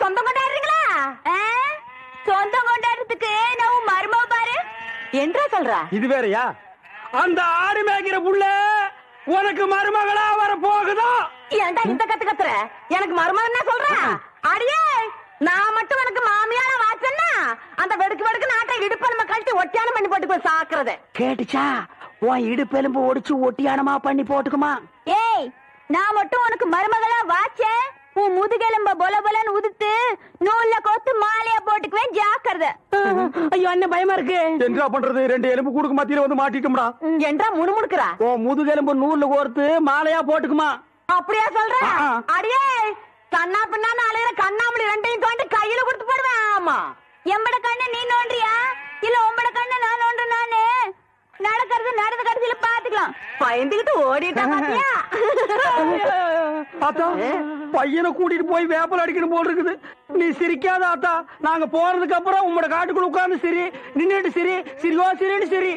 சொந்தம் கொண்டாடுறீங்களா? சொந்தம் கொண்டாடுறதுக்கு நான் மருமவ பாரு என்றா சொல்ற. இது வேறயா? அந்த ஆடு மேய்க்கிற புள்ள உனக்கு மருமகளா வர போகுதோ? ஏன்டா இந்த கத்து கத்துற? எனக்கு மருமகன்னா சொல்ற? அடியே, நான் மட்டும் உனக்கு மாமியார வாச்சன்னா அந்த வெடுக்கு வெடுக்கு நாட்டை இடுப்பெலும்ப கழட்டி ஒட்டியானம் பண்ணி போட்டு போய் சாக்குறது கேட்டுச்சா? உன் இடுப்பெலும்பு ஒடிச்சு ஒட்டியானமா பண்ணி போட்டுக்குமா? ஏய், நான் மட்டும் உனக்கு மருமகளா வாச்சேன், உன் முதுகெலும்ப பொல பொலன்னு உதுத்து நூல்ல கோத்து மாலையா போட்டுக்குவேன், ஜாக்கிரதை. ஐயோ, என்ன பயமா இருக்கு. என்ன பண்றது? 2 எலும்பு கூடுக்கு மத்தியில வந்து மாட்டிட்டோம்டா. என்றா முணுமுணுக்குறா? ஓ, முதுகெலும்பு நூல்ல கோர்த்து மாலையா போட்டுக்குமா? அப்படியா சொல்ற? அடியே, கண்ணா பின்னான்னு அலையிற கண்ணாமணி 2ஐயும் தோண்டி கையில கொடுத்து போடுவேன். ஆமா, எம்பட கண்ணு நீ நோண்டியா இல்ல உம்பட கண்ணு நான் நோண்டு? நானு நடக்கிறது நடந்த கடைசியில பாத்துக்கலாம். பயந்துகிட்டு ஓடிட்டா பாத்தியா? ஆத்தா, பையனை கூட்டிட்டு போய் வேப்பல் அடிக்கணும் போல் இருக்குது. நீ சிரிக்காத ஆத்தா. நாங்க போறதுக்கு அப்புறம் உங்களோட காட்டுக்குள்ள உட்கார்ந்து சிரி, நின்னுட்டு சிரி, சிரிவா சிரின்னு சிரி.